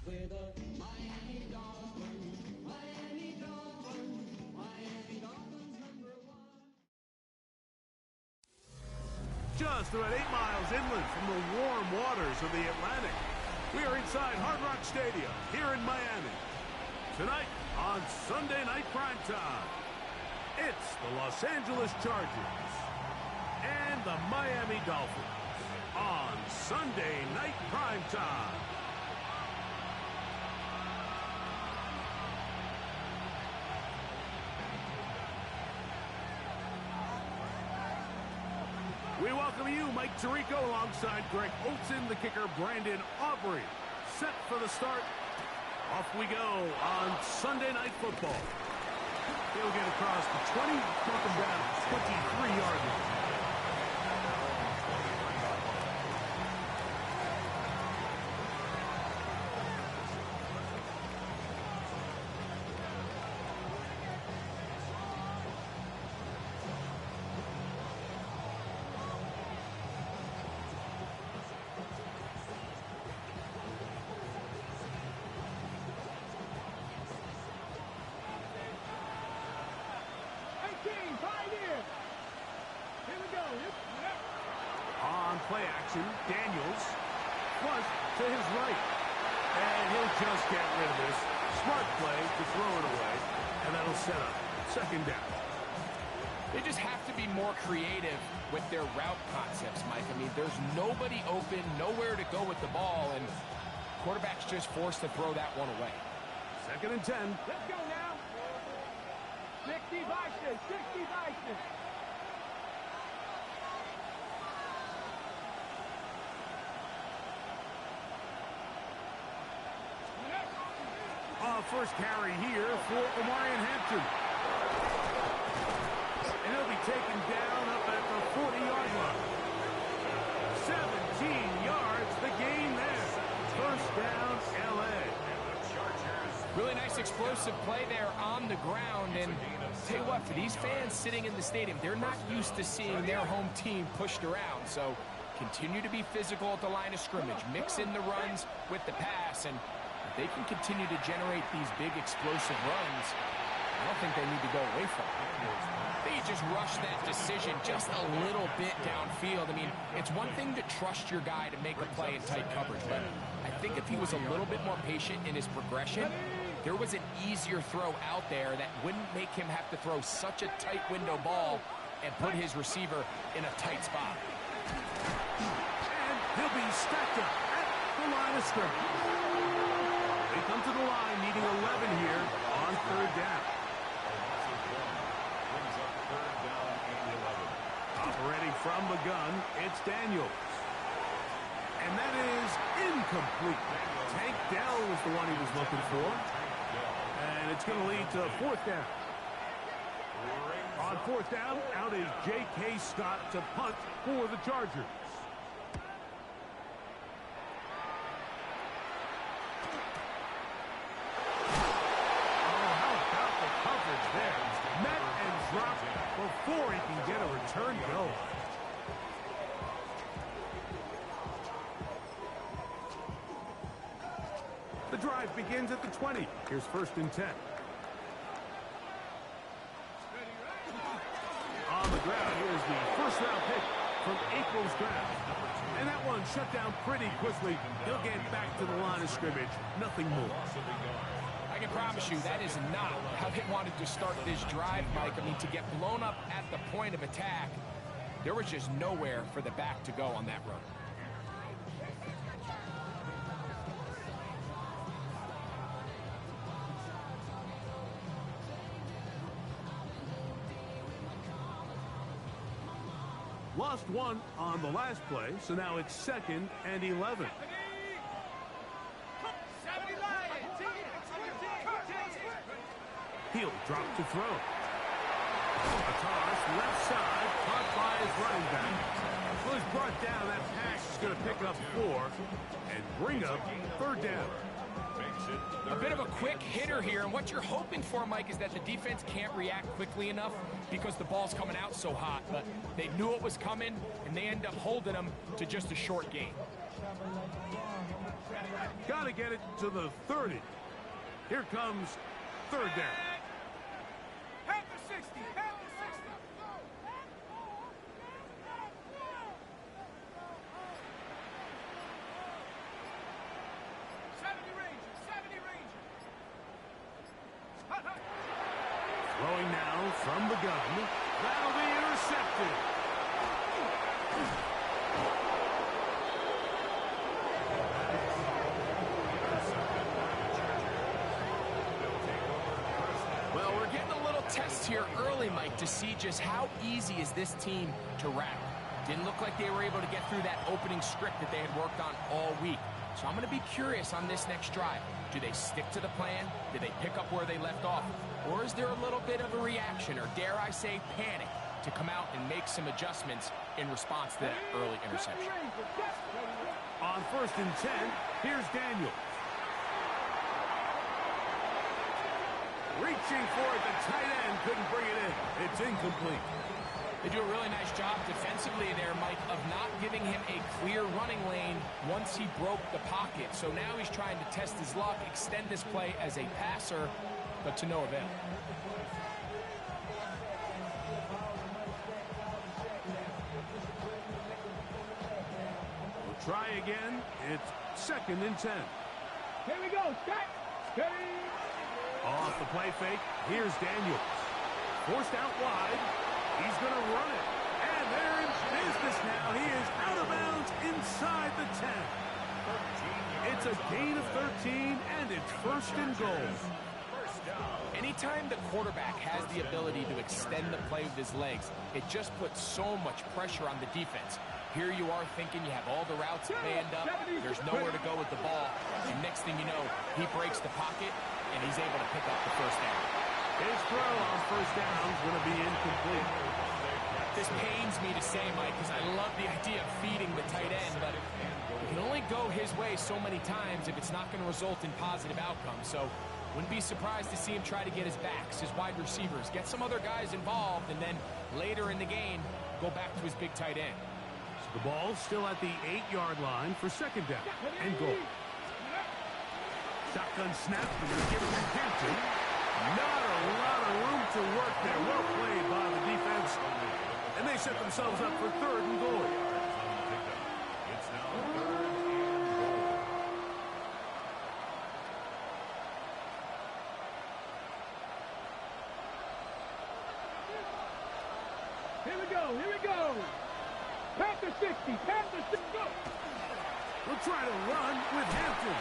Just about 8 miles inland from the warm waters of the Atlantic, we are inside Hard Rock Stadium here in Miami. Tonight on Sunday Night Primetime, it's the Los Angeles Chargers and the Miami Dolphins on Sunday Night Primetime. We welcome you, Mike Tirico, alongside Greg Olson, the kicker, Brandon Aubrey. Set for the start. Off we go on Sunday Night Football. He'll get across the 20, welcome down 23-yard line. Play action, Daniels, flush to his right, and he'll just get rid of this. Smart play to throw it away, and that'll set up second down. They just have to be more creative with their route concepts, Mike. I mean, there's nobody open, nowhere to go with the ball, and quarterback's just forced to throw that one away. Second and 10. Let's go now. 60 Bison, 60 Bison. First carry here for Omarion Hampton. And he'll be taken down up at the 40-yard line. 17 yards, the gain there. First down, L.A. Really nice explosive play there on the ground. And tell you what, for these fans sitting in the stadium, they're not used to seeing their home team pushed around. So continue to be physical at the line of scrimmage. Mix in the runs with the pass, and they can continue to generate these big explosive runs. I don't think they need to go away from it. They just rush that decision just a little bit downfield. I mean, it's one thing to trust your guy to make a play in tight coverage, but I think if he was a little bit more patient in his progression, there was an easier throw out there that wouldn't make him have to throw such a tight window ball and put his receiver in a tight spot. And he'll be stacked up at the line of scrimmage. They come to the line needing 11 here on third down. Operating from the gun, it's Daniels. And that is incomplete. Tank Dell was the one he was looking for. And it's going to lead to fourth down. On fourth down, out is J.K. Scott to punt for the Chargers. Met and dropped before he can get a return go. The drive begins at the 20. Here's first and 10. On the ground, here's the first round pick from April's draft. And that one shut down pretty quickly. He'll get back to the line of scrimmage. Nothing more. I can promise you that is not how they wanted to start this drive, Mike. I mean, to get blown up at the point of attack, there was just nowhere for the back to go on that run. Lost one on the last play, so now it's second and 11. He'll drop to throw. A toss left side, caught by his running back. Well, he's brought down. That pass is going to pick up 4 and bring up third down. A bit of a quick hitter here, and what you're hoping for, Mike, is that the defense can't react quickly enough because the ball's coming out so hot. But they knew it was coming, and they end up holding them to just a short gain. Got to get it to the 30. Here comes third down. Half the 60, half the 60. 70 Rangers, 70 Rangers. Hut, hut. Throwing now from the gun. That'll be intercepted. Well, we're getting a little test here early, Mike, to see just how easy is this team to rattle. Didn't look like they were able to get through that opening script that they had worked on all week. So I'm going to be curious on this next drive. Do they stick to the plan? Do they pick up where they left off? Or is there a little bit of a reaction, or dare I say panic, to come out and make some adjustments in response to that early interception? On 1st and 10, here's Daniel. Reaching for it, the tight end couldn't bring it in. It's incomplete. They do a really nice job defensively there, Mike, of not giving him a clear running lane once he broke the pocket. So now he's trying to test his luck, extend this play as a passer, but to no avail. We'll try again. It's 2nd and 10. Here we go, set, steady. Off the play fake, here's Daniels. Forced out wide. He's going to run it. And they're in business now. He is out of bounds inside the 10. It's a gain of 13, and it's 1st and goal. Anytime the quarterback has the ability to extend the play with his legs, it just puts so much pressure on the defense. Here you are thinking you have all the routes manned up. There's nowhere to go with the ball. And next thing you know, he breaks the pocket, and he's able to pick up the 1st down. His throw on 1st down is going to be incomplete. This pains me to say, Mike, because I love the idea of feeding the tight end, but it can only go his way so many times if it's not going to result in positive outcomes. So wouldn't be surprised to see him try to get his backs, his wide receivers, get some other guys involved, and then later in the game, go back to his big tight end. So the ball's still at the 8-yard line for 2nd down and goal. Shotgun snap, and they're giving him Hampton. Not a lot of room to work there. Well played by the defense. And they set themselves up for 3rd and goal. It's now 3rd and goal. Here we go, here we go. Panther 60, Panther 60, go. We'll try to run with Hampton.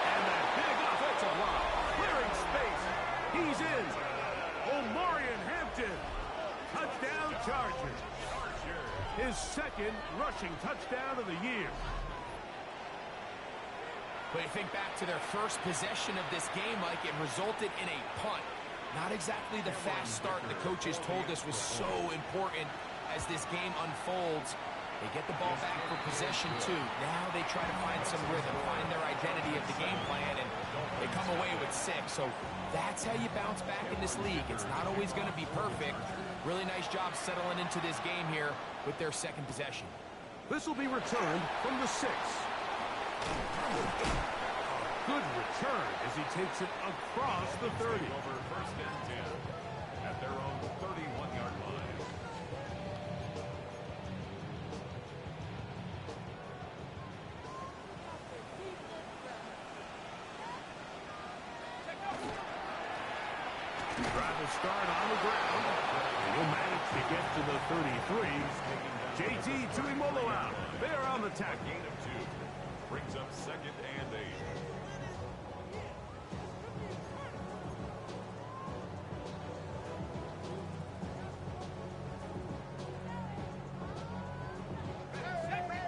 And that big offensive line. Clearing space. He's in. Omarion Hampton. Touchdown Chargers. His 2nd rushing touchdown of the year. But you think back to their first possession of this game, Mike, it resulted in a punt. Not exactly the fast start the coaches told us was so important as this game unfolds. They get the ball back for possession, too. Now they try to find some rhythm, find their identity of the game plan, and they come away with 6. So that's how you bounce back in this league. It's not always going to be perfect. Really nice job settling into this game here with their 2nd possession. This will be returned from the 6. Good return as he takes it across the 30. Over 1st and 10 at their own 31-yard line. Try to start on the ground. He'll manage to get to the 33. JT Tuimoloau there on the tackle. Gain of 2 brings up 2nd and 8.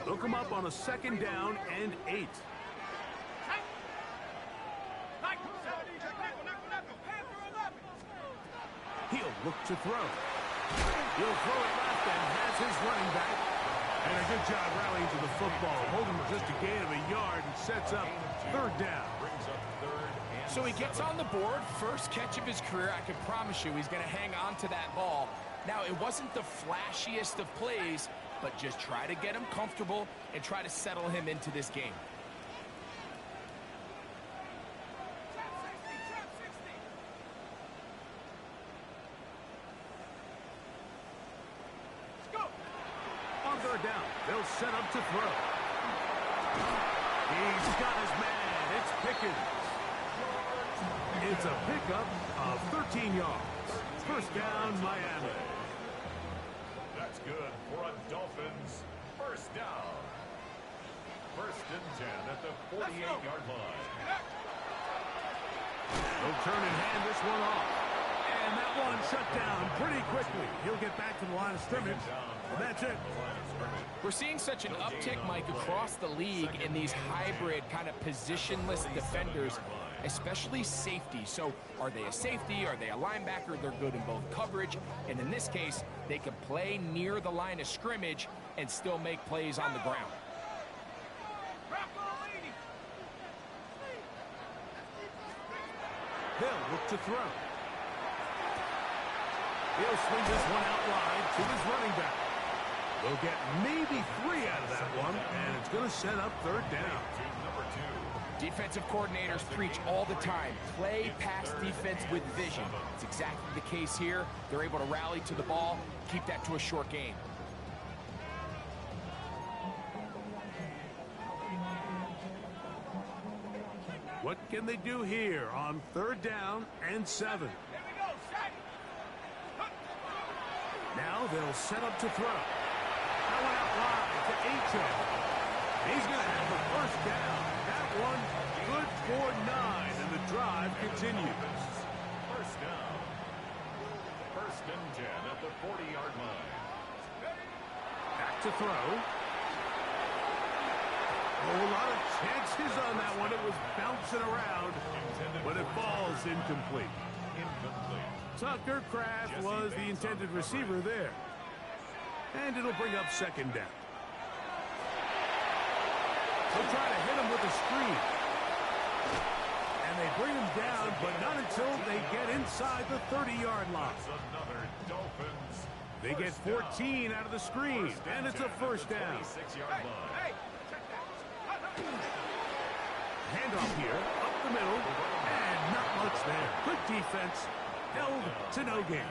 Look him up on a 2nd down and 8. He'll look to throw. He'll throw it left and has his running back. And a good job rallying to the football. Holding just a gain of a yard and sets up 3rd down. So he gets on the board, first catch of his career. I can promise you he's going to hang on to that ball. Now, it wasn't the flashiest of plays, but just try to get him comfortable and try to settle him into this game. On third down, they'll set up to throw. He's got his man. It's Pickens. It's a pickup of 13 yards. First down, Miami. That's good for a Dolphins first down. First and 10 at the 48-yard line. They'll turn and hand this one off. And that one shut down pretty quickly. He'll get back to the line of scrimmage. And that's it. We're seeing such an uptick, Mike, across the league in these hybrid kind of positionless defenders, especially safety. So are they a safety? Are they a linebacker? They're good in both coverage. And in this case, they can play near the line of scrimmage and still make plays on the ground. They'll look to throw. He'll swing this one out wide to his running back. They'll get maybe 3 out of that one, and it's going to set up third down. Defensive coordinators preach all the time, play pass defense with vision. It's exactly the case here. They're able to rally to the ball, keep that to a short gain. What can they do here on third down and 7? Now they'll set up to throw. That one out wide to Achane. He's going to have the first down. That one good for 9, and the drive continues. First down. First and 10 at the 40-yard line. Back to throw. Oh, a lot of chances on that one. It was bouncing around, but it falls incomplete. Tucker Kraft was the intended receiver there. And it'll bring up second down. They'll try to hit him with a screen. And they bring him down, but not until they get inside the 30-yard line. They get 14 out of the screen, and it's a first down. Handoff here, up the middle, and not much there. Good defense, held to no gain.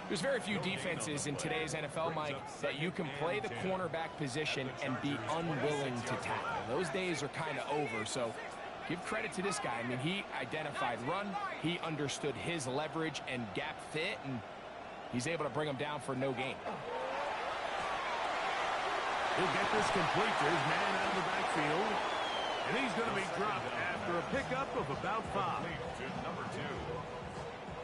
There's very few defenses in today's NFL, Mike, that you can play the cornerback position and be unwilling to tackle. Those days are kind of over, so give credit to this guy. I mean, he identified run, he understood his leverage and gap fit, and he's able to bring him down for no gain. He'll get this complete to his man out of the backfield, and he's going to be dropped after a pickup of about 5.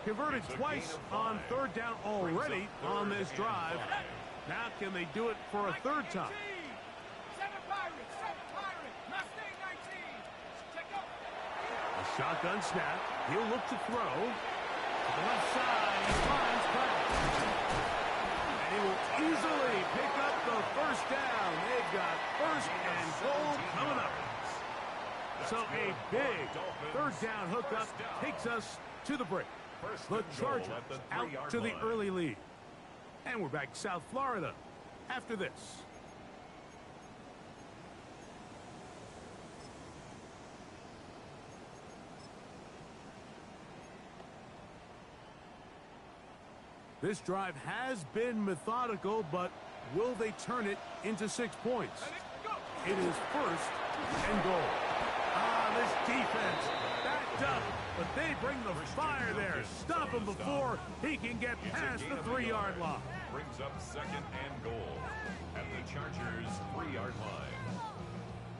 Converted twice on third down already on this drive. Now can they do it for a third time? A shotgun snap. He'll look to throw. To the left side, he finds Pratt. And he will easily pick up the first down. They've got first and goal coming up. So a big third down hookup takes us to the break. The Chargers out to the early lead. And we're back South Florida after this. This drive has been methodical, but will they turn it into 6 points? It is first and goal. This defense backed up, but they bring the fire there. Stop him before he can get past the 3-yard line. Brings up second and goal at the Chargers' 3-yard line.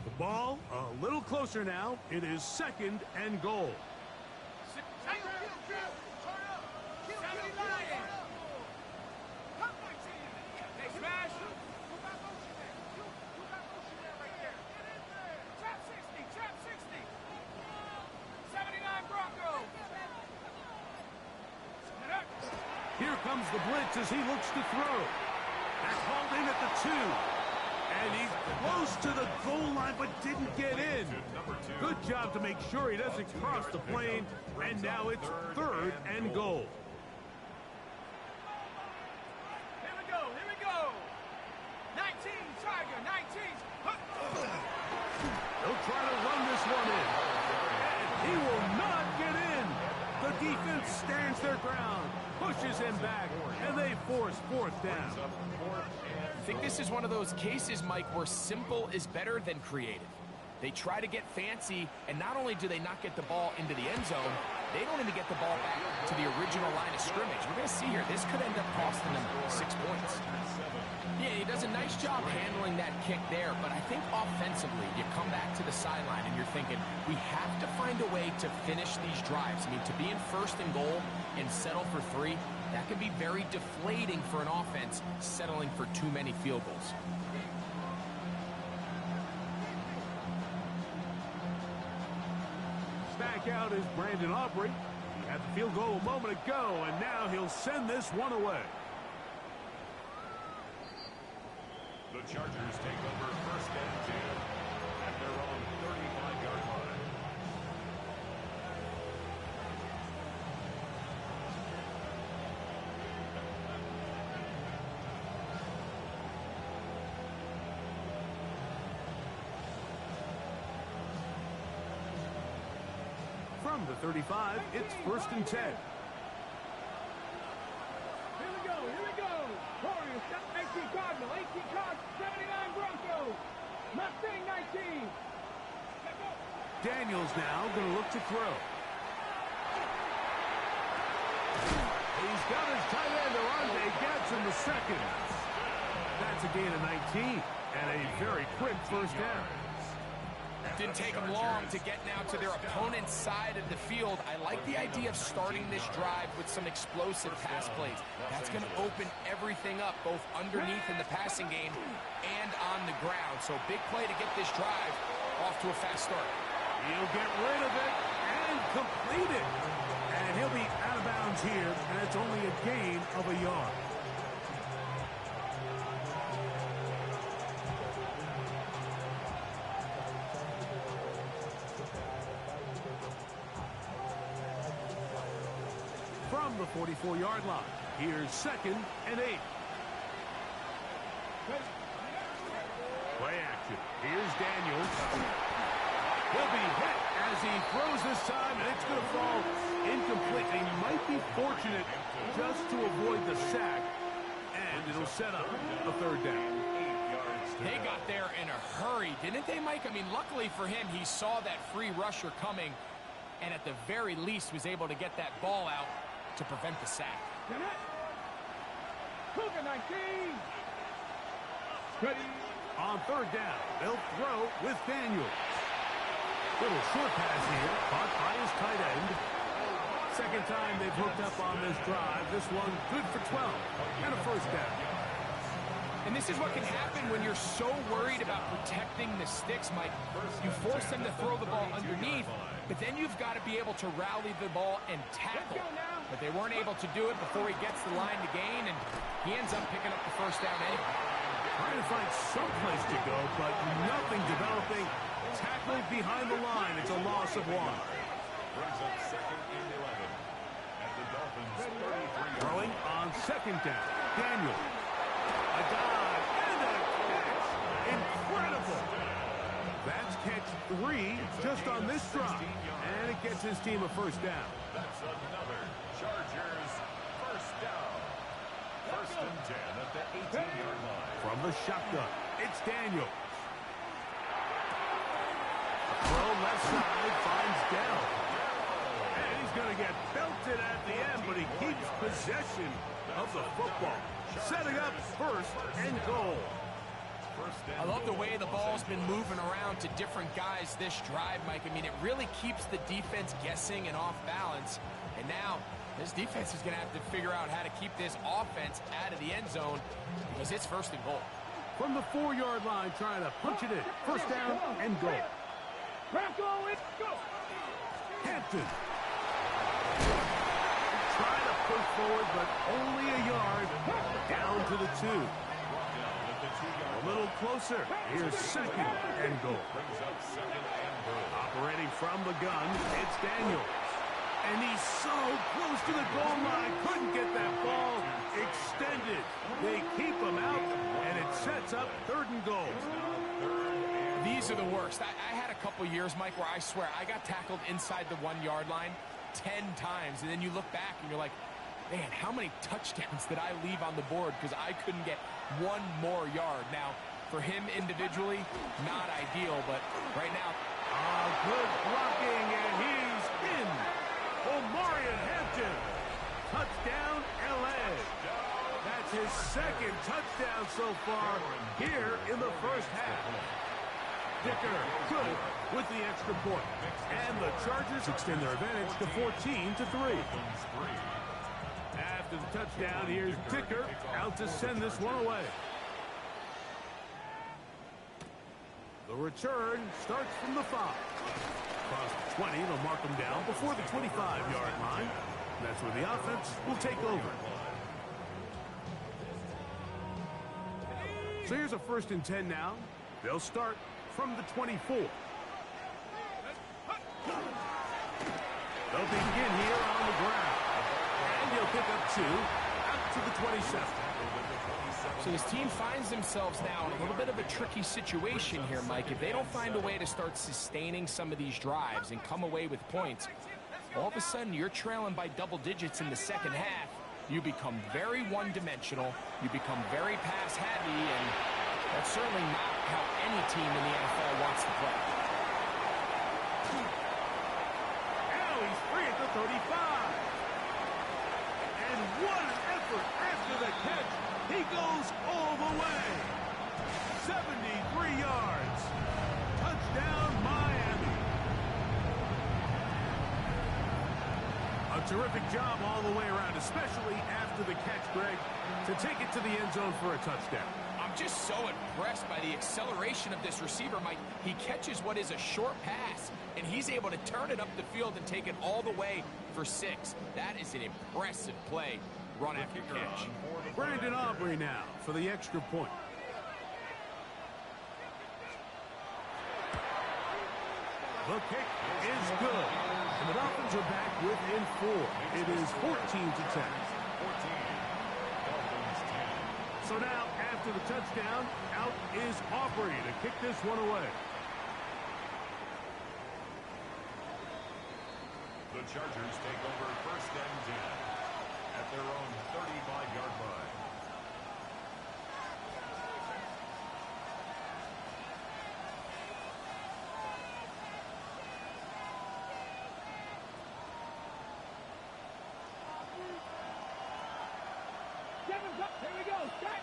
The ball a little closer now. It is second and goal. Here comes the blitz as he looks to throw. That's hauled in at the 2. And he's close to the goal line, but didn't get in. Good job to make sure he doesn't cross the plane. And now it's 3rd and goal. Here we go, here we go. 19, Tiger, 19. He'll try to run this one in. And he will not get in. The defense stands their ground, pushes him back, and they force 4th down. I think this is one of those cases, Mike, where simple is better than creative. They try to get fancy, and not only do they not get the ball into the end zone, they don't even get the ball back to the original line of scrimmage. We're going to see here, this could end up costing them 6 points. Yeah, he does a nice job handling that kick there, but I think offensively, you come back to the sideline and you're thinking, we have to find a way to finish these drives. I mean, to be in 1st and goal and settle for 3, that can be very deflating for an offense settling for too many field goals. Back out is Brandon Aubrey. He had the field goal a moment ago, and now he'll send this one away. The Chargers take over 1st and 10 at their own 35-yard line. From the 35, it's 1st and 10. Here we go, here we go. Warriors, 19 Cardinal, 18 Cardinal, 79 Broncos. Mustang 19. Daniels now going to look to throw. He's got his tight end, Arande Gadsden, the 2nd. That's a gain of 19 and a very quick 1st down. Didn't take them long to get now to their opponent's side of the field. I like the idea of starting this drive with some explosive pass plays. That's going to open everything up, both underneath in the passing game and on the ground. So big play to get this drive off to a fast start. He'll get rid of it and complete it. And he'll be out of bounds here, and it's only a gain of a yard. From the 44-yard line, here's 2nd and 8. Play action. Here's Daniels. He'll be hit as he throws this time, and it's going to fall incomplete. He might be fortunate just to avoid the sack, and it'll set up a 3rd down. They got there in a hurry, didn't they, Mike? I mean, luckily for him, he saw that free rusher coming, and at the very least was able to get that ball out to prevent the sack. Cougar 19. Ready. On 3rd down, they'll throw with Daniels. Little short pass here, caught by his tight end. 2nd time they've hooked up on this drive. This one good for 12 and a 1st down. And this is what can happen when you're so worried about protecting the sticks, Mike. You force them to throw the ball underneath, but then you've got to be able to rally the ball and tackle. But they weren't able to do it before he gets the line to gain, and he ends up picking up the 1st down anyway. Trying to find some place to go, but nothing developing. Tackled behind the line. It's a loss of 1. Brings up 2nd and 11 at the Dolphins' 33-yard Throwing on 2nd down. Daniel. A dive and a catch. Incredible. That's catch 3 just on this drive. And it gets his team a 1st down. That's another Chargers 1st down. 1st and 10 at the 18-yard line. From the shotgun, it's Daniel. Throw left side, finds Dell. And he's going to get belted at the end, but he keeps possession of the football. Setting up 1st and goal. I love the way the ball's been moving around to different guys this drive, Mike. I mean, it really keeps the defense guessing and off balance. And now, this defense is going to have to figure out how to keep this offense out of the end zone because it's 1st and goal. From the 4-yard line, trying to punch it in. 1st down and goal. Bronco, it's go. Hampton. Trying to push forward, but only a yard. Down to the 2. A little closer. Here's second and goal. Operating from the gun, it's Daniels. And he's so close to the goal line. Couldn't get that ball extended. They keep him out, and it sets up 3rd and goal. These are the worst. I had a couple years, Mike, where I swear I got tackled inside the 1-yard line 10 times. And then you look back and you're like, man, how many touchdowns did I leave on the board because I couldn't get one more yard? Now, for him individually, not ideal, but right now. Good blocking, and he's in. Omarion Hampton. Touchdown, L.A. That's his 2nd touchdown so far here in the first half. Dicker, good with the extra point. And the Chargers extend their advantage to 14-3. After the touchdown, here's Dicker out to send this one away. The return starts from the 5. Across the 20, they'll mark him down before the 25-yard line. That's where the offense will take over. So here's a 1st and 10 now. They'll start from the 24. They'll begin here on the ground. And he'll pick up 2 out to the 27. So his team finds themselves now in a little bit of a tricky situation here, Mike. If they don't find a way to start sustaining some of these drives and come away with points, all of a sudden you're trailing by double digits in the 2nd half. You become very one-dimensional. You become very pass-heavy, and that's certainly not how any team in the NFL wants to play. Now he's free at the 35. And what an effort after the catch. He goes all the way. 73 yards. Touchdown, Miami. A terrific job all the way around, especially after the catch, Greg, to take it to the end zone for a touchdown. I'm just so impressed by the acceleration of this receiver, Mike. He catches what is a short pass, and he's able to turn it up the field and take it all the way for 6. That is an impressive play, run after catch. Brandon Aubrey now for the extra point. The kick is good. And the Dolphins are back within 4. It is 14-10. So now, after the touchdown, out is Aubrey to kick this one away. The Chargers take over 1st and 10 at their own 35-yard line. Here we go. Set.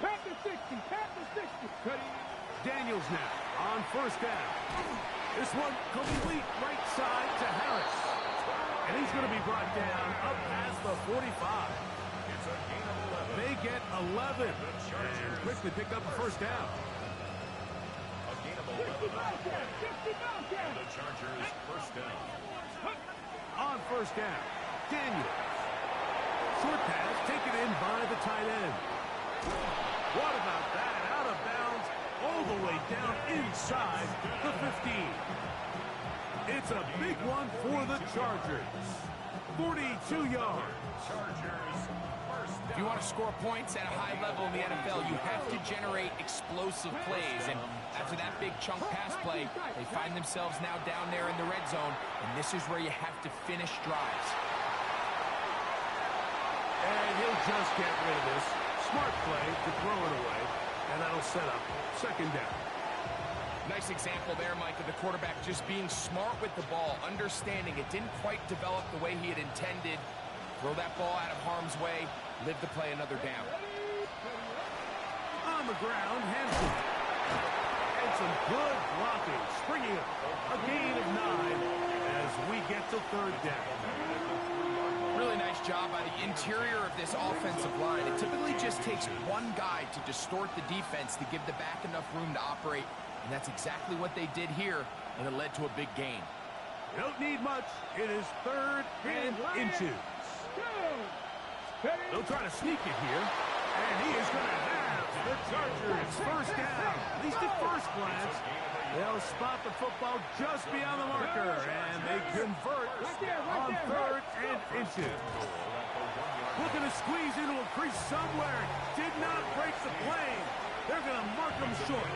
Panther 60. Panther 60. Daniels now on 1st down. This one complete right side to Harris. And he's going to be brought down up past the 45. It's a gain of 11. They get 11 and quickly pick up a 1st down. A gain of 11. And the Chargers 1st down. On 1st down, Daniels. Short pass taken in by the tight end. What about that? Out of bounds all the way down inside the 15. It's a big one for the Chargers. 42 yards. Chargers 1st down. If you want to score points at a high level in the NFL, you have to generate explosive plays. And after that big chunk pass play, they find themselves now down there in the red zone. And this is where you have to finish drives. And he'll just get rid of this. Smart play to throw it away. And that'll set up 2nd down. Nice example there, Mike, of the quarterback just being smart with the ball, understanding it didn't quite develop the way he had intended. Throw that ball out of harm's way, live to play another down. On the ground, Hampton. And some good blocking, springing up. A gain of 9 as we get to 3rd down. Really nice job by the interior of this offensive line. It typically just takes one guy to distort the defense to give the back enough room to operate. And that's exactly what they did here, and it led to a big gain. You don't need much. It is 3rd and inches. They'll try to sneak it here. And he is going to have the Chargers first down. At least at first glance, they'll spot the football just beyond the marker, and they convert on 3rd and inches. Looking to squeeze into a crease somewhere. Did not break the plane. They're going to mark them short.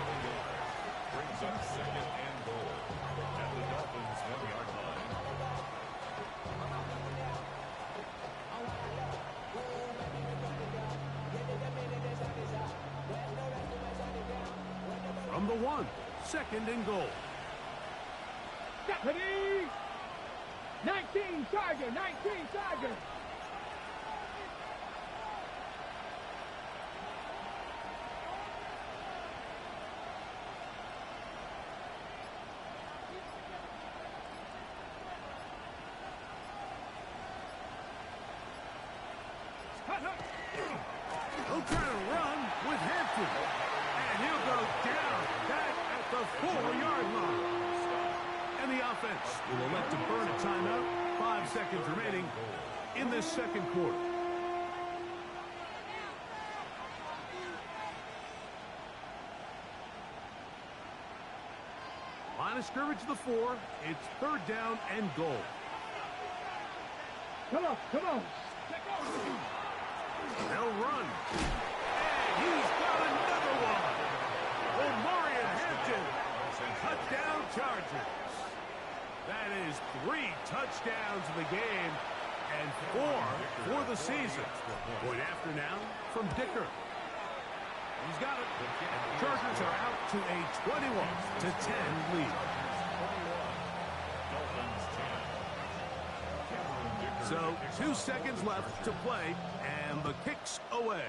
Brings up 2nd and goal at the Dolphins 1-yard line. From the 1, 2nd and goal. Deputy! 19 Charger, 19 Charger. He'll try to run with Hampton. And he'll go down back at the 4-yard line. And the offense will elect to burn a timeout. 5 seconds remaining in this 2nd quarter. Line of scrimmage to the 4. It's 3rd down and goal. Come on, come on. They'll run. And he's got another one. Omarion Hampton. Touchdown Chargers. That is 3 touchdowns in the game and 4 for the season. Point after now from Dicker. He's got it. And the Chargers are out to a 21-10 lead. So 2 seconds left to play, and the kick's away.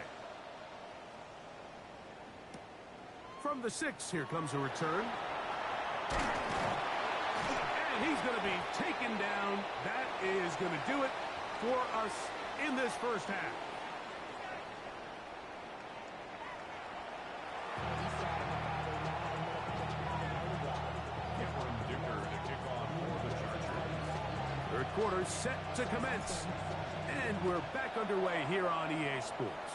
From the 6, here comes a return. And he's going to be taken down. That is going to do it for us in this first half. Third quarter set to commence. And we're back underway here on EA Sports.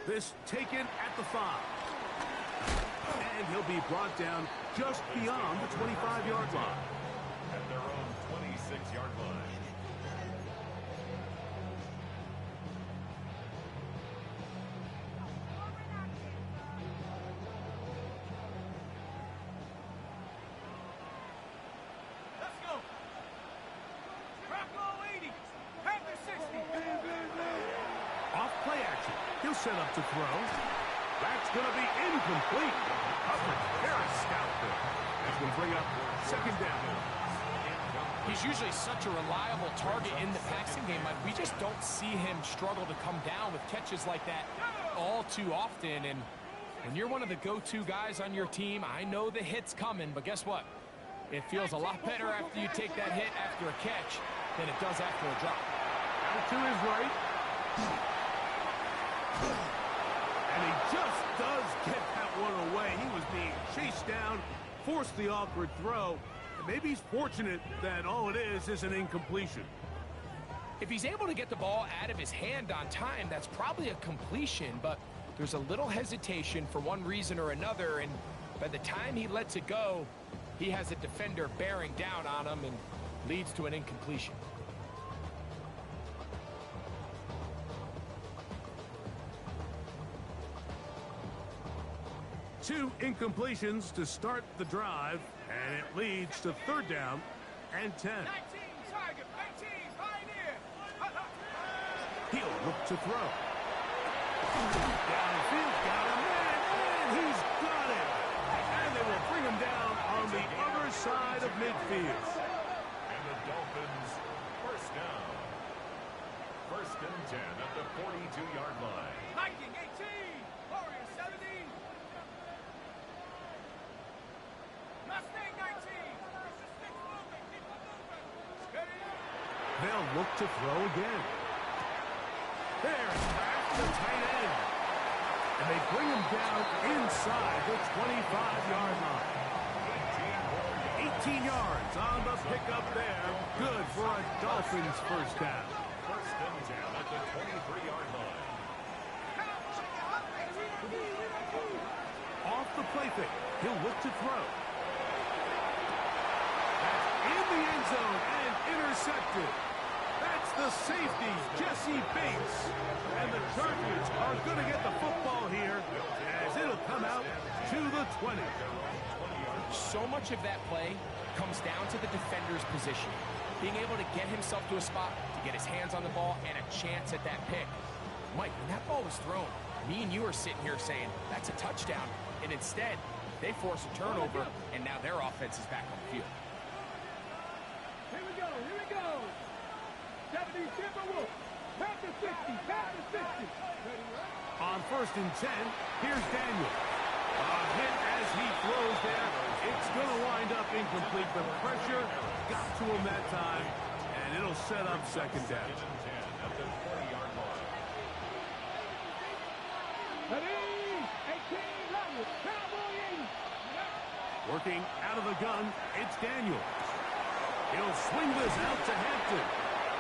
This taken at the 5. And he'll be brought down just beyond the 25-yard line. At their own 26-yard line. Set up to throw. That's going to be incomplete. Coverage very stout there. That's going to bring up 2nd down. He's usually such a reliable target in the passing game. We just don't see him struggle to come down with catches like that all too often. And when you're one of the go-to guys on your team, I know the hit's coming, but guess what? It feels a lot better after you take that hit after a catch than it does after a drop. Out to his right. And he just does get that one away. He was being chased down, forced the awkward throw. And maybe he's fortunate that all it is an incompletion. If he's able to get the ball out of his hand on time, that's probably a completion, but there's a little hesitation for one reason or another, and by the time he lets it go, he has a defender bearing down on him and leads to an incompletion. Two incompletions to start the drive, and it leads to 3rd down and 10. 19 Target, 19 Pioneer. He'll look to throw. Downfield, got a man, and he's got it. And they will bring him down on the other side of midfield. And the Dolphins first down. 1st and 10 at the 42-yard line. Viking 18, Warrior 70. Mustang 19. They'll look to throw again. There's the tight end. And they bring him down inside the 25-yard line. 18 yards on the pickup there. Good for a Dolphins first down. 1st and 10 at the 23-yard line. play fake. He'll look to throw. That's in the end zone and intercepted. That's the safety, Jesse Bates. And the Chargers are going to get the football here as it'll come out to the 20. So much of that play comes down to the defender's position. Being able to get himself to a spot, to get his hands on the ball, and a chance at that pick. Mike, when that ball was thrown, me and you are sitting here saying, that's a touchdown. And instead, they force a turnover, and now their offense is back on the field. Here we go, here we go. 70 Timberwolves. Back to 60, back to 60. On 1st and 10, here's Daniel. A hit as he throws there. It's going to wind up incomplete. The pressure got to him that time, and it'll set up 2nd down. Working out of the gun, it's Daniel. He'll swing this out to Hampton.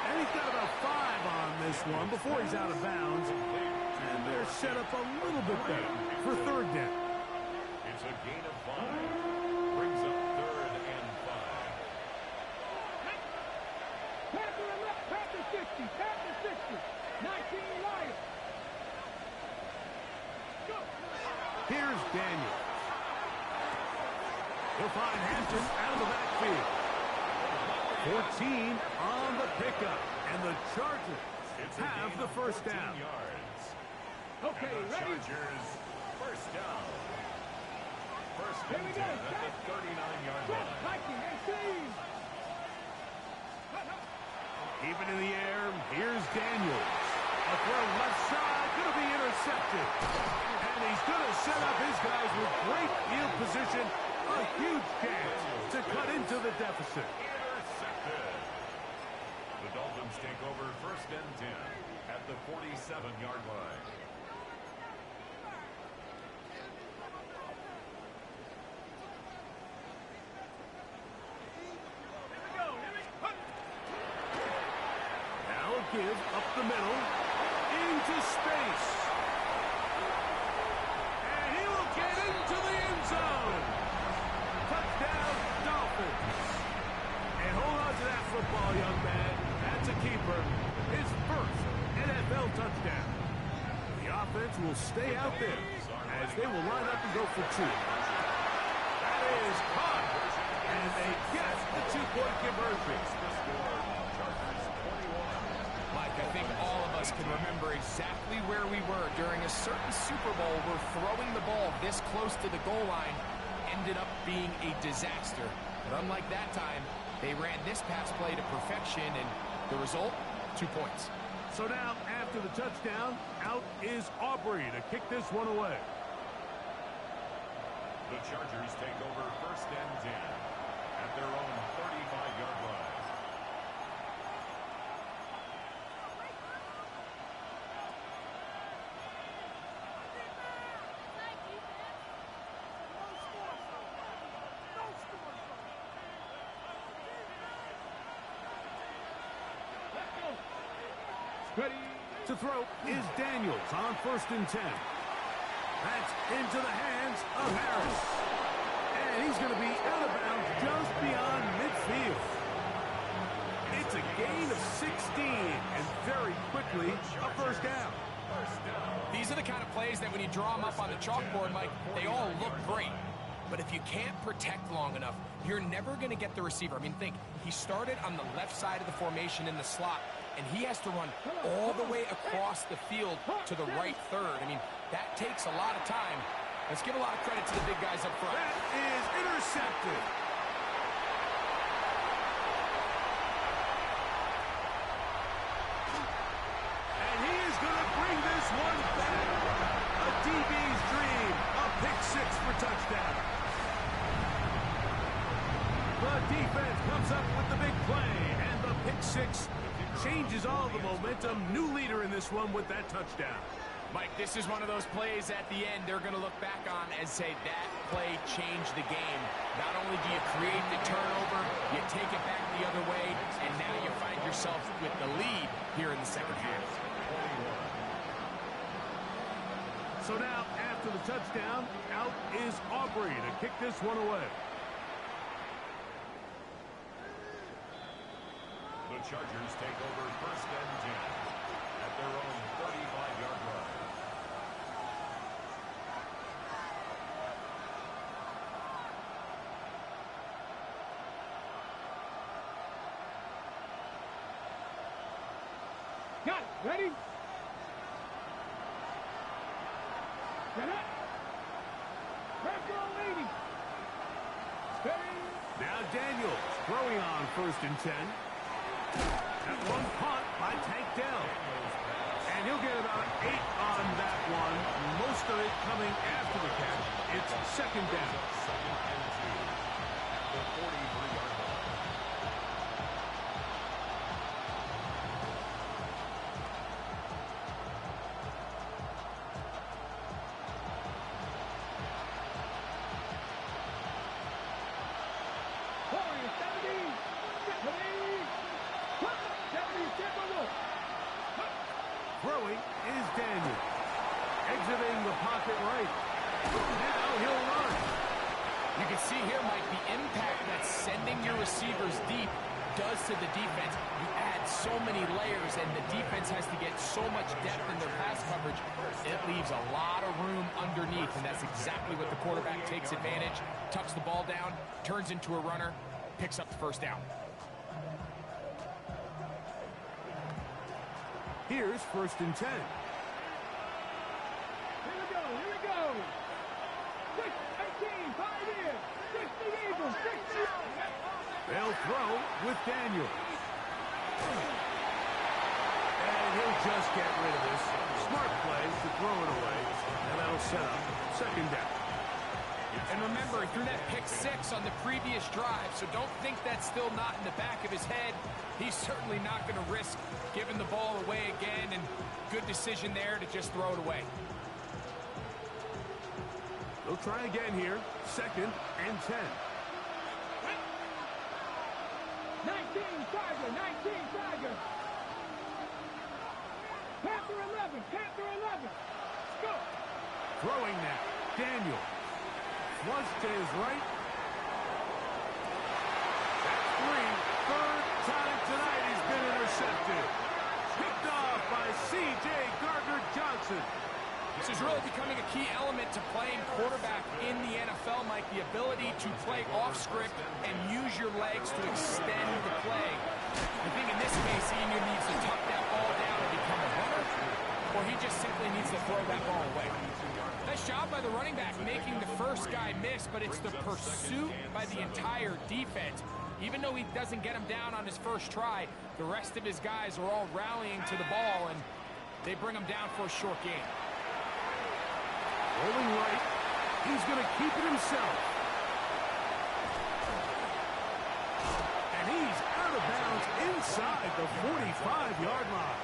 And he's got about 5 on this one before he's out of bounds. And they're set up a little bit better for 3rd down. It's a gain of 5. Brings up 3rd and 5. Pass to the left, pass to 60, pass to 60. 19 Lions. Go. Here's Daniel. He'll find Hampton out of the backfield. 14 on the pickup. And the Chargers have the 1st down. Yards. Okay, And the ready? Chargers, 1st down. 1st Here and we 10 go. at the 39-yard line. Hiking, 18. Even in the air, here's Daniels. A throw left side, going to be intercepted. And he's going to set up his guys with great field position. A huge chance to cut into the deficit. Intercepted. The Dolphins take over 1st and 10 at the 47-yard line. Now a give up the middle into space. And he will get into the end zone. Touchdown, Dolphins. And hold on to that football, young man. That's a keeper. His 1st NFL touchdown. The offense will stay out there as they will line up and go for 2. That is caught. And they get the 2-point conversion. Mike, I think all of us can remember exactly where we were during a certain Super Bowl where throwing the ball this close to the goal line ended up being a disaster. But unlike that time, they ran this pass play to perfection, and the result, 2 points. So now, after the touchdown, out is Aubrey to kick this one away. The Chargers take over 1st and 10 at their own 35-yard line. Ready? To throw is Daniels on 1st and 10. That's into the hands of Harris. And he's going to be out of bounds just beyond midfield. It's a gain of 16, and very quickly, a 1st down. These are the kind of plays that when you draw them up on the chalkboard, Mike, they all look great. But if you can't protect long enough, you're never going to get the receiver. I mean, think, he started on the left side of the formation in the slot, and he has to run all the way across the field to the right 3rd. I mean, that takes a lot of time. Let's give a lot of credit to the big guys up front. That is intercepted. And he is going to bring this one back. A DB's dream. A pick 6 for touchdown. The defense comes up with the big play, and the pick 6 changes all the momentum. New leader in this one with that touchdown. Mike, this is one of those plays at the end they're going to look back on and say that play changed the game. Not only do you create the turnover, you take it back the other way, and now you find yourself with the lead here in the 2nd half. So now, after the touchdown, out is Aubrey to kick this one away. The Chargers take over 1st and 10 at their own 35-yard line. Got it. Ready? Get up. Let's go, lady. Steady. Now Daniels throwing on 1st and 10. That one caught by Tank Dell. And he'll get about 8 on that one. Most of it coming after the catch. It's 2nd down. 2nd and 2 at the 43-yard line. Throwing is Daniel. Exiting the pocket right. Now he'll run. You can see here, Mike, the impact that sending your receivers deep does to the defense. You add so many layers, and the defense has to get so much depth in their pass coverage. It leaves a lot of room underneath, and that's exactly what the quarterback takes advantage. Tucks the ball down, turns into a runner, picks up the 1st down. Here's 1st and 10. Here we go. Here we go. 6-18. 5 in. 60 Eagles. 60. They'll throw with Daniel. And he'll just get rid of this. Smart play to throw it away. And that'll set up 2nd down. And remember, he threw that pick 6 on the previous drive, so don't think that's still not in the back of his head. He's certainly not going to risk giving the ball away again, and good decision there to just throw it away. They'll try again here. 2nd and 10. 19 Tiger. 19 Tiger. Panther 11. Panther 11. Go. Throwing now. Daniel. Flush to his right. That's 3. 3rd time tonight he's been intercepted. Picked off by C.J. Gardner-Johnson. This is really becoming a key element to playing quarterback in the NFL, Mike, the ability to play off script and use your legs to extend the play. I think in this case, he either needs to tuck that ball down and become a runner, or he just simply needs to throw that ball away. Nice job by the running back making the first guy miss, but it's the pursuit by the entire defense. Even though he doesn't get him down on his first try, the rest of his guys are all rallying to the ball, and they bring him down for a short gain. Rolling right. He's going to keep it himself. And he's out of bounds inside the 45-yard line.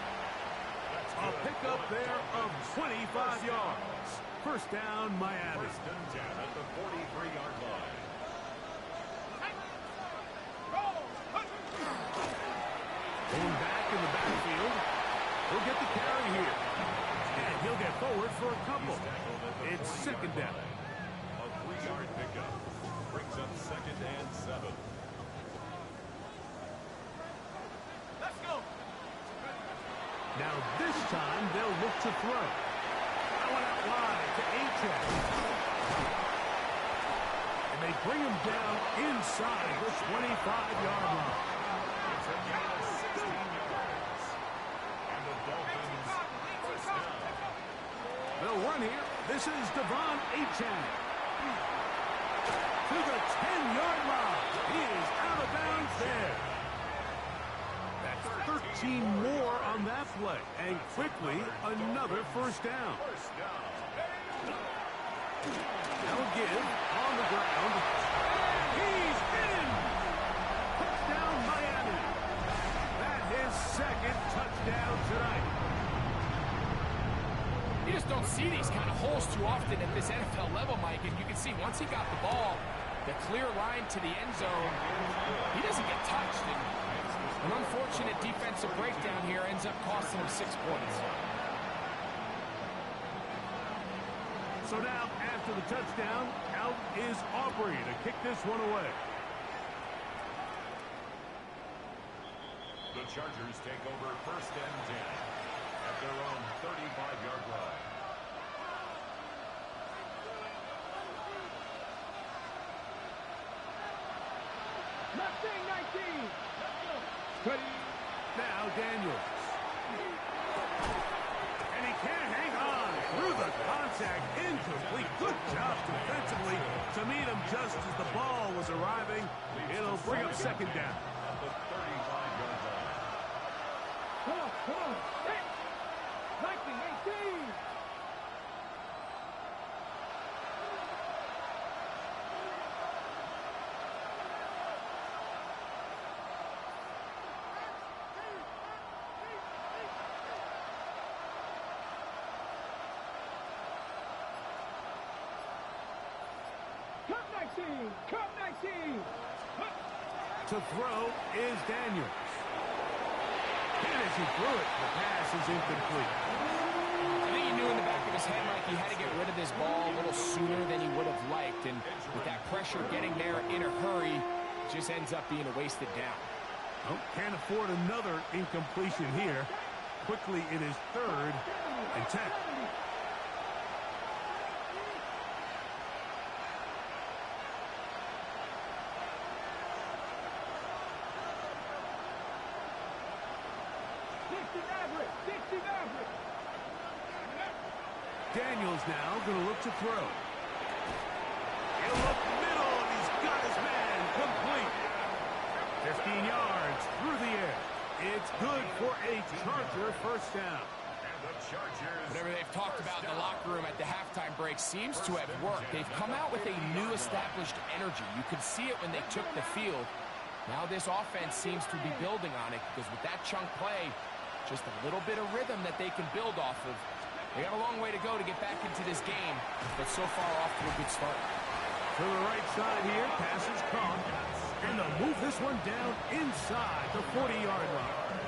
A pickup there of 25 yards. 1st down, Miami. 1st and 10 at the 43-yard line. Going back in the backfield. He'll get the carry here. And he'll get forward for a couple. It's 2nd down. A 3-yard pickup brings up 2nd and 7. Let's go. Now this time they'll look to throw. That one out wide to Achane. And they bring him down inside the 25-yard line. It's a gain of 16 yards. And the Dolphins 1st down. They'll run here. This is Devon Achane. To the 10-yard line. He is out of bounds there. That's 13 more on that play. And quickly, another 1st down. 1st down. Now give on the ground. He's in! Touchdown, Miami. That his 2nd touchdown tonight. You just don't see these kind of holes too often at this NFL level, Mike. And you can see once he got the ball, the clear line to the end zone, he doesn't get touched. And an unfortunate defensive breakdown here ends up costing him 6 points. So now, after the touchdown, out is Aubrey to kick this one away. The Chargers take over 1st and 10 at their own 35-yard line. Mustang 19. Now Daniels. And he can't hang on through the contact. Incomplete. Good job defensively to meet him just as the ball was arriving. It'll bring up 2nd down. At the 35-yard line. Come on. Hey. 19, 18. Come 19. To throw is Daniels. And as he threw it, the pass is incomplete. I think he knew in the back of his head like he had to get rid of this ball a little sooner than he would have liked. And with that pressure getting there in a hurry, it just ends up being a wasted down. Oh, can't afford another incompletion here. Quickly, it is 3rd and 10. Daniels now going to look to throw. He'll look middle, and he's got his man complete. 15 yards through the air. It's good for a Charger 1st down. And the Chargers. Whatever they've talked about in the locker room at the halftime break seems to have worked. They've come out with a new established energy. You could see it when they took the field. Now this offense seems to be building on it because with that chunk play, just a little bit of rhythm that they can build off of. They got a long way to go to get back into this game, but so far off to a good start. To the right side here, pass is caught, and they'll move this one down inside the 40-yard line.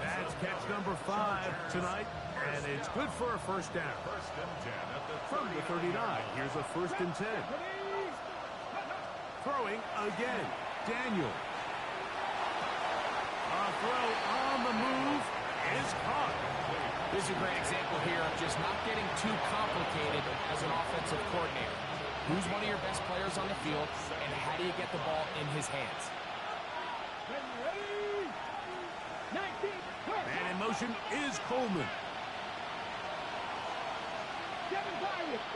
That's catch number 5 tonight, and it's good for a 1st down. 1st and 10 at the From the 39, here's a 1st and 10. Throwing again, Daniel. A throw on the move is caught. This is a great example here of just not getting too complicated as an offensive coordinator. Who's one of your best players on the field, and how do you get the ball in his hands? Man in motion is Coleman. Seven Pirates.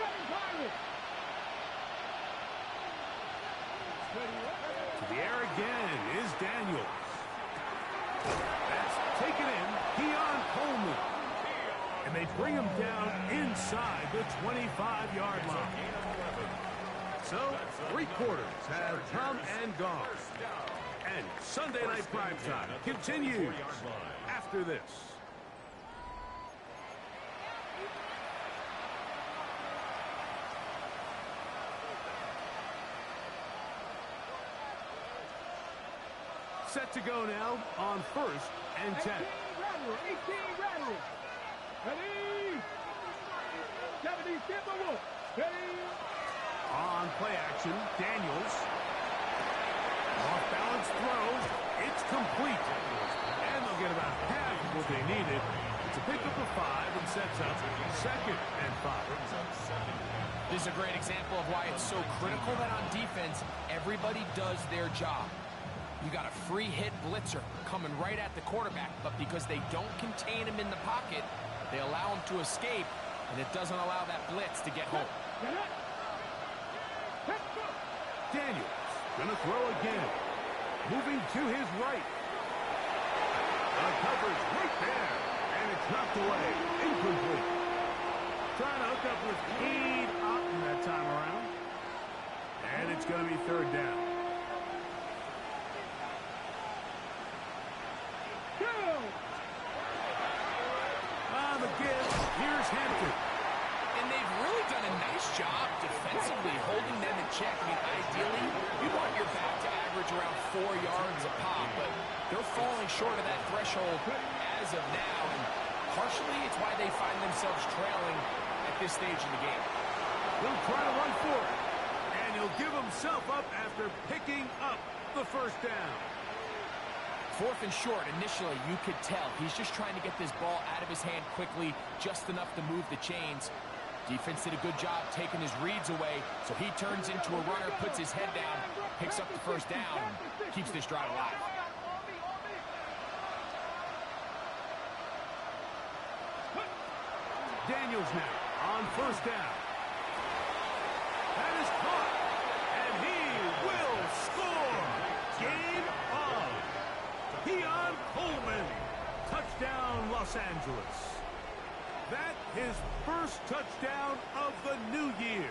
To the air again is Daniels. That's taken in. Keon Coleman. And they bring him down inside the 25-yard line. So, 3 quarters have come and gone. And Sunday Night Primetime continues after this. Set to go now on 1st and 10. 18 Rattle. Ready? 70 Timberwolves. Ready? On play action, Daniels. Off balance throws. It's complete. And they'll get about half of what they needed. It's a pickup of 5 and sets up 2nd and 5. This is a great example of why it's so critical that on defense, everybody does their job. You got a free hit blitzer coming right at the quarterback, but because they don't contain him in the pocket, they allow him to escape, and it doesn't allow that blitz to get home. Daniels gonna throw again. Moving to his right. The coverage right there, and it's knocked away. Incomplete. Trying to hook up with Cade Otten that time around. And it's gonna be 3rd down. On the give, here's Hampton. And they've really done a nice job defensively holding them in check. I mean, ideally, you want your back to average around 4 yards a pop, but they're falling short of that threshold as of now, and partially it's why they find themselves trailing at this stage in the game. He'll try to run for it. And he'll give himself up after picking up the first down. 4th and short. Initially, you could tell he's just trying to get this ball out of his hand quickly, just enough to move the chains. Defense did a good job taking his reads away, so he turns into a runner, puts his head down, picks up the first down, and keeps this drive alive. Daniels now on first down. That is caught, and he will score. Game on. Keon Coleman. Touchdown, Los Angeles. That his first touchdown of the new year.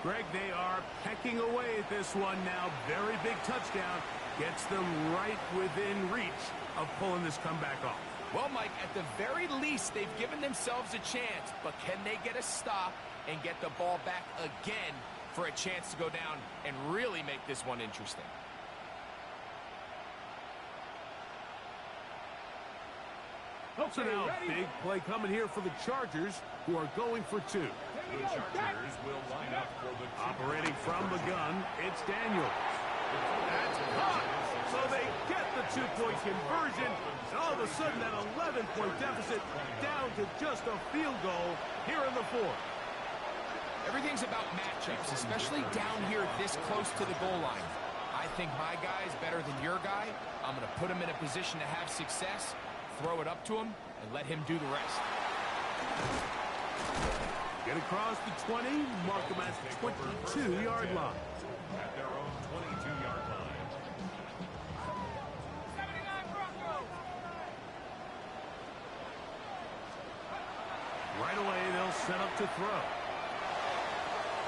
Greg, they are pecking away at this one now. Very big touchdown. Gets them right within reach of pulling this comeback off. Well, Mike, at the very least, they've given themselves a chance. But can they get a stop and get the ball back again for a chance to go down and really make this one interesting? So now, big play coming here for the Chargers, who are going for 2. The Chargers will line up for the Operating from the gun, it's Daniels. That's caught. So they get the 2-point conversion. And all of a sudden, that 11-point deficit down to just a field goal here in the 4th. Everything's about matchups, especially down here this close to the goal line. I think my guy is better than your guy. I'm going to put him in a position to have success, throw it up to him, and let him do the rest. Get across the 20, mark them at the 22-yard line. at their own 22-yard line. 79 Broncos. Right away, they'll set up to throw.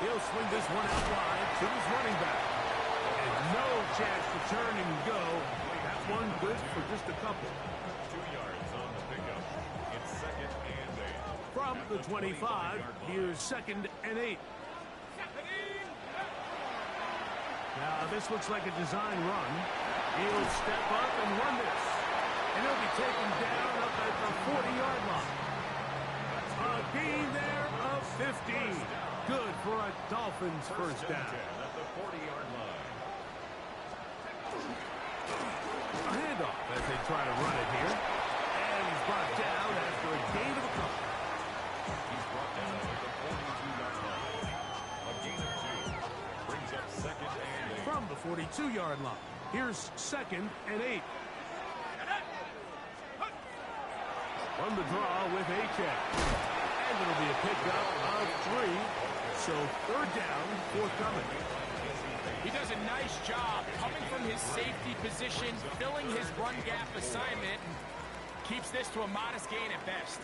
He'll swing this one out wide to his running back. And no chance to turn and go. That one good for just a couple. 2 yards on the pickup. It's 2nd and 8. From the 25, here's 2nd and 8. Now, this looks like a design run. He'll step up and run this. And he'll be taken down up at the 40-yard line. A gain there of 15. Good for a Dolphins first down. At the 40-yard line. A handoff as they try to run it here. And he's brought down after a gain of a couple. He's brought down at the 42-yard line. A gain of 2. Brings up 2nd and 8. From the 42-yard line, here's 2nd and 8. From the draw with H.A. And it'll be a pickup of 3. So 3rd down, forthcoming. He does a nice job coming from his safety position, filling his run gap assignment, and keeps this to a modest gain at best.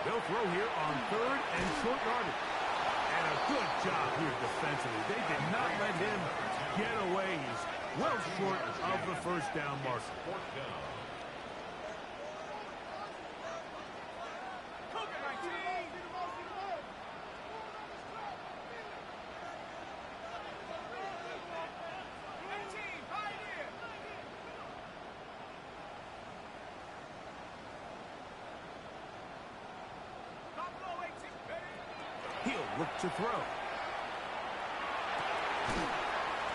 They'll throw here on 3rd and short yardage. And a good job here defensively. They did not let him get away. He's well short of the first down marker. 4th down. He'll look to throw.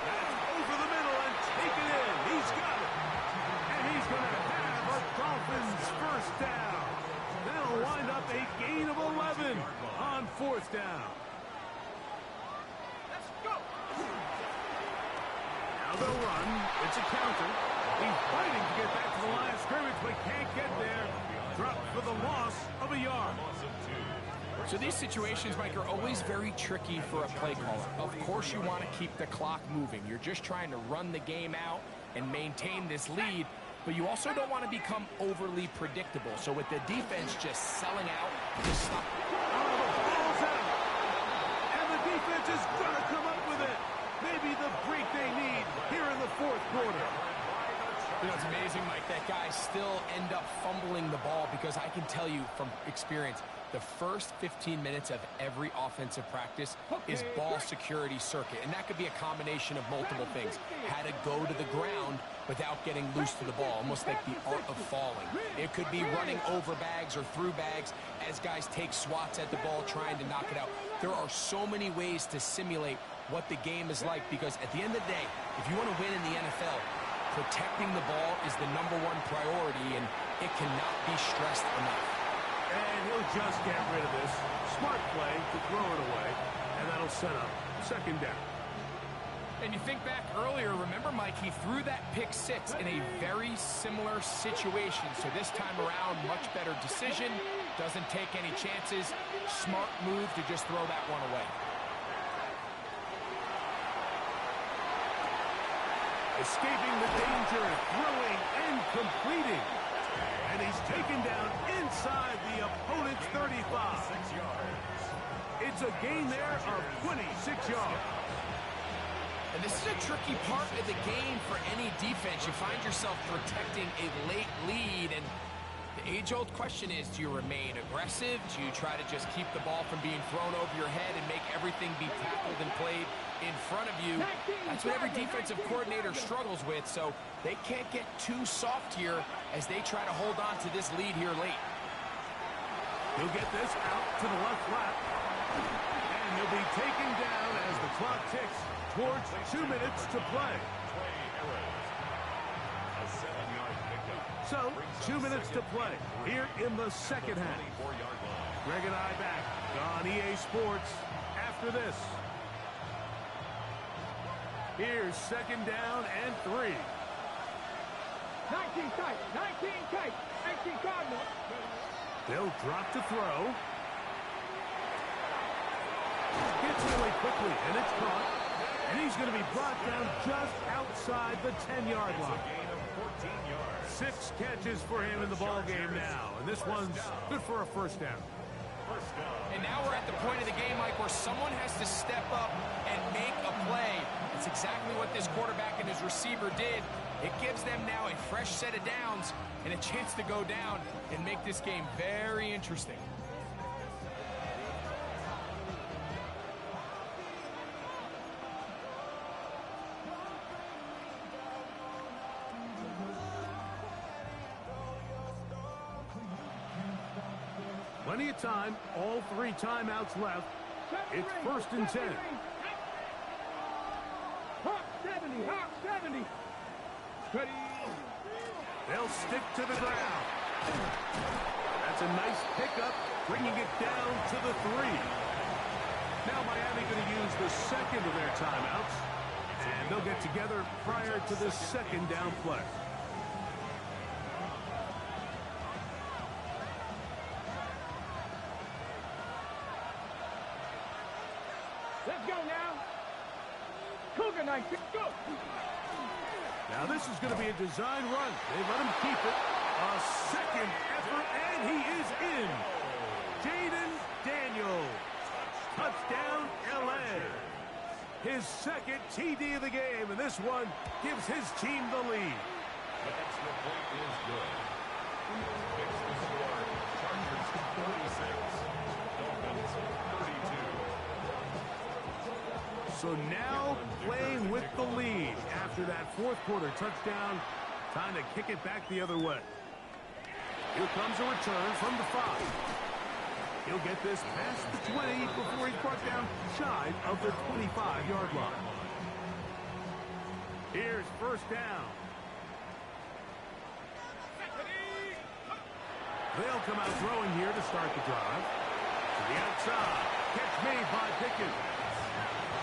That's over the middle and taken in. He's got it. And he's going to have a Dolphins first down. They'll wind up a gain of 11 on 4th down. Let's go. Now they'll run. It's a counter. He's fighting to get back to the line of scrimmage, but can't get there. Dropped for the loss of a yard. Loss of 2. So these situations, Mike, are always very tricky for a play caller. Of course you want to keep the clock moving. You're just trying to run the game out and maintain this lead, but you also don't want to become overly predictable. So with the defense just selling out, just stop. Oh, the ball's out. And the defense is going to come up with it. Maybe the break they need here in the 4th quarter. You know, it's amazing, Mike, that guys still end up fumbling the ball because I can tell you from experience, the first 15 minutes of every offensive practice is ball security circuit, and that could be a combination of multiple things. How to go to the ground without getting loose to the ball, almost like the art of falling. It could be running over bags or through bags as guys take swats at the ball trying to knock it out. There are so many ways to simulate what the game is like because at the end of the day, if you want to win in the NFL, protecting the ball is the #1 priority, and it cannot be stressed enough. And he'll just get rid of this. Smart play to throw it away, and that'll set up second down. And you think back earlier, remember, Mike, he threw that pick six in a very similar situation. So this time around, much better decision, doesn't take any chances. Smart move to just throw that one away. Escaping the danger, throwing and completing. And he's taken down inside the opponent's 35. 6 yards. It's a gain there of 26 yards. And this is a tricky part of the game for any defense. You find yourself protecting a late lead, and the age-old question is, do you remain aggressive? Do you try to just keep the ball from being thrown over your head and make everything be tackled and played in front of you? That's what every defensive coordinator struggles with, so they can't get too soft here as they try to hold on to this lead here late. He'll get this out to the left flat. And he'll be taken down as the clock ticks towards 2 minutes to play. A 7-yard pickup. So, 2 minutes to play here in the second half. 24-yard line. Greg and I back on EA Sports after this. Here's second down and 3. 19 tight, 19 tight, 19 Cardinal. They'll drop to throw. Gets it away quickly, and it's caught. And he's going to be brought down just outside the 10-yard line. Gain of 14 yards. 6 catches for him in the ball game now, and this one's good for a first down. First down. And now we're at the point of the game, Mike, where someone has to step up and make a play. It's exactly what this quarterback and his receiver did. It gives them now a fresh set of downs and a chance to go down and make this game very interesting. Plenty of time, all 3 timeouts left. It's first and 10. Hawk 70, Hawk 70. Ready. They'll stick to the ground. That's a nice pickup, bringing it down to the 3. Now Miami going to use the second of their timeouts, and they'll get together prior to the second down play. Let's go now. Cougar 9, go. Now this is going to be a design run. They let him keep it. A second effort, and he is in. Jaden Daniels. Touchdown, L.A. His second TD of the game, and this one gives his team the lead. The extra point is good. Fix the score. Chargers 46. Dolphins 32. So now playing with the lead after that fourth quarter touchdown. Time to kick it back the other way. Here comes a return from the 5. He'll get this past the 20 before he's brought down shy of the 25-yard line. Here's first down. They'll come out throwing here to start the drive. To the outside. Catch made by Pickens.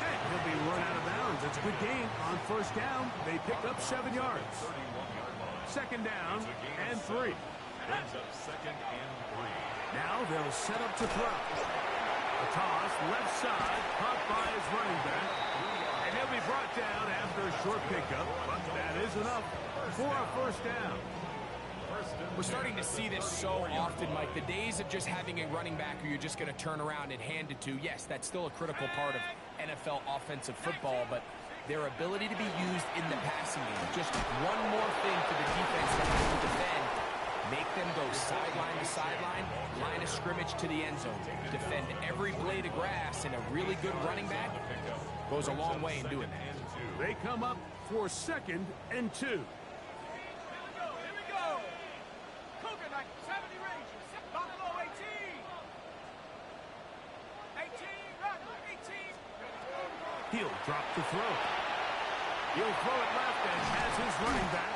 And he'll be run out of bounds. It's a good gain on first down. They pick up 7 yards. 31-yard line. Second down and 3. Brings up second and 3. Now they'll set up to throw. A toss, left side, caught by his running back. And he'll be brought down after a short pickup. But that is enough for a first down. We're starting to see this so often, Mike. The days of just having a running back who you're just going to turn around and hand it to, yes, that's still a critical part of NFL offensive football, but their ability to be used in the passing game. Just one more thing for the defense to have to defend. Make them go sideline to sideline, line of scrimmage to the end zone. Defend every blade of grass, and a really good running back goes a long way in doing that. They come up for 2nd and 2. Here we go. Cougar, 70 Rangers. Down below 18. 18, Rattler, 18. He'll drop the throw. He'll throw it left and has his running back.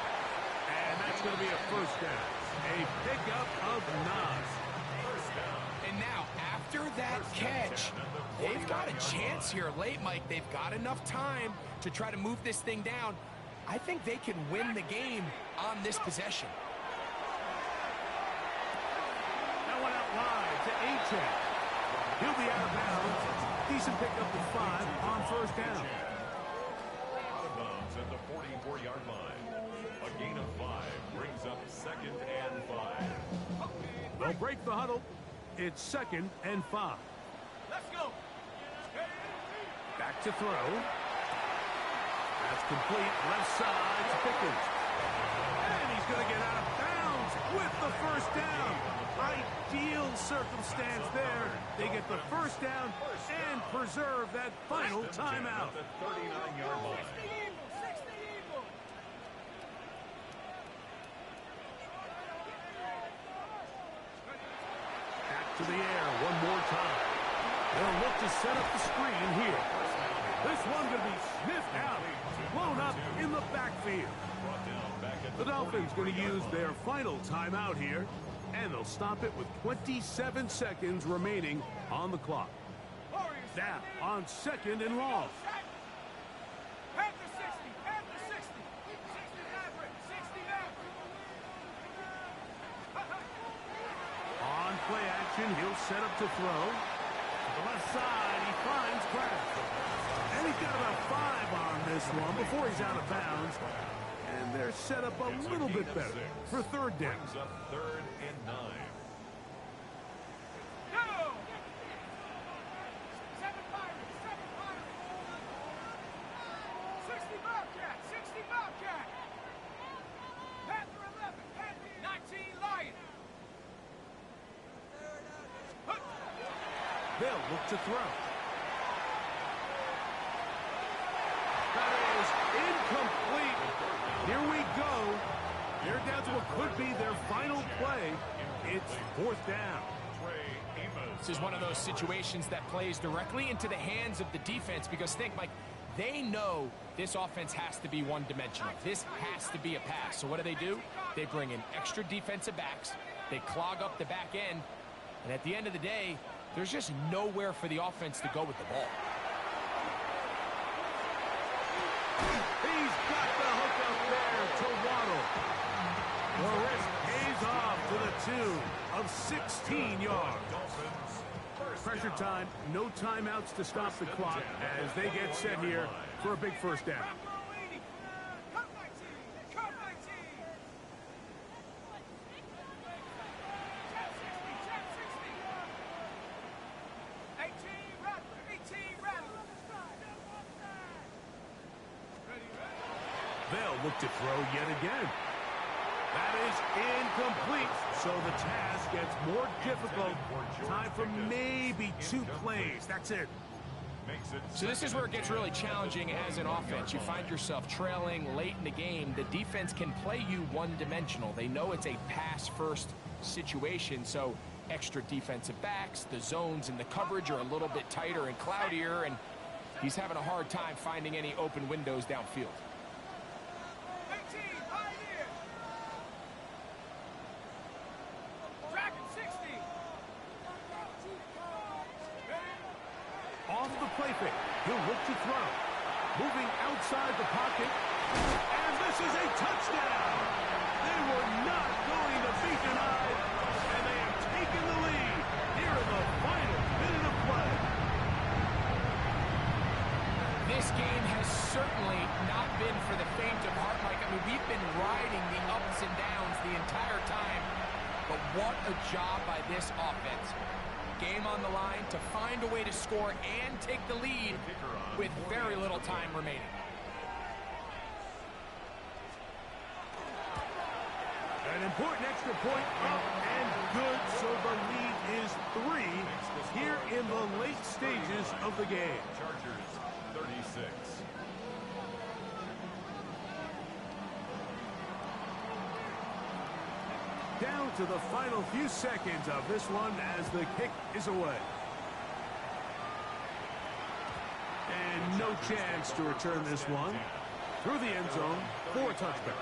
And that's going to be a first down. A pickup of 9. And now, after that catch, they've got a chance here late, Mike. They've got enough time to try to move this thing down. I think they can win the game on this possession. That one out wide to A-Check. He'll be out of bounds. Decent pickup of 5 on first down. Out of bounds at the 44-yard line. A gain of 5 brings up 2nd and 5. They'll break the huddle. It's 2nd and 5. Let's go. Back to throw. That's complete. Left side to Pickens. And he's going to get out of bounds with the first down. Ideal circumstance there. They get the first down and preserve that final timeout. The 39-yard line. 60 Eagles. Back to the air one more time. They'll look to set up the screen here. This one going to be sniffed out, blown up in the backfield. The Dolphins going to use their final timeout here, and they'll stop it with 27 seconds remaining on the clock. Snap on 2nd and long. Panther 60, Panther 60. 60 Maverick, 60 Maverick. On play action, he'll set up to throw. To the left side, he finds Kraft. And he's got about 5 on this one before he's out of bounds. And they're set up a little bit better for 3rd down. Brings up 3rd and 9. Go! 7 Pirates, 7 Pirates. 60 Bobcat, 60 Bobcat. Panther 11, Panther 19 Lion. They'll look to throw. That is incomplete. Here we go. They're down to what could be their final play. It's 4th down. This is one of those situations that plays directly into the hands of the defense because think, Mike, they know this offense has to be one-dimensional. This has to be a pass. So what do? They bring in extra defensive backs. They clog up the back end. And at the end of the day, there's just nowhere for the offense to go with the ball. He's got the hook up there to Waddle. The risk pays off to the tune of 16 yards. Pressure time, no timeouts to stop the clock as they get set here for a big first down. Cut my team, cut my team. Jet 60, 18 Rattler, 18 Rattler. Ready. They'll look to throw yet again. That is incomplete, so the task gets more difficult. Time for maybe 2 plays. That's it. So this is where it gets really challenging as an offense. You find yourself trailing late in the game. The defense can play you one-dimensional. They know it's a pass-first situation, so extra defensive backs, the zones and the coverage are a little bit tighter and cloudier, and he's having a hard time finding any open windows downfield. 18 Pioneer. Dragon 60. Off the play fake, he'll look to throw. Moving outside the pocket, and this is a touchdown. They were not going to be denied, and they have taken the lead here in the final minute of play. This game has certainly not been for the faint of heart, Mike. I mean, we've been riding the ups and downs the entire time, but what a job by this offense. Game on the line to find a way to score and take the lead with very little time remaining. Important extra point up and good, so the lead is 3 here in the late stages of the game. Chargers 36. Down to the final few seconds of this one as the kick is away. And no chance to return this one through the end zone for a touchdown.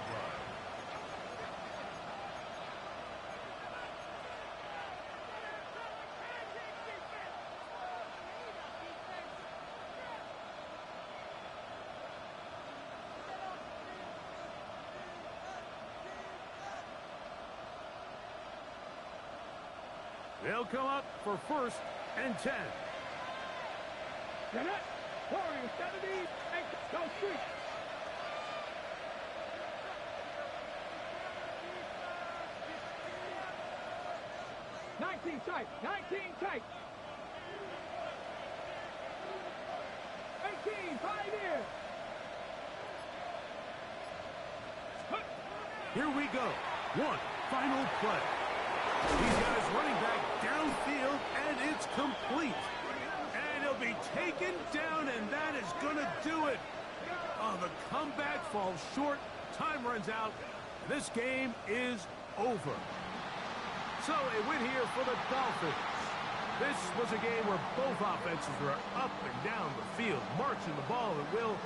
They'll come up for 1st and 10. Get it. Warriors 70. Go street. Tight. 19 tight. 18 pioneer. Here we go. One final play. He's got his running back downfield, and it's complete. And he'll be taken down, and that is going to do it. Oh, the comeback falls short. Time runs out. This game is over. So a win here for the Dolphins. This was a game where both offenses were up and down the field, marching the ball at will.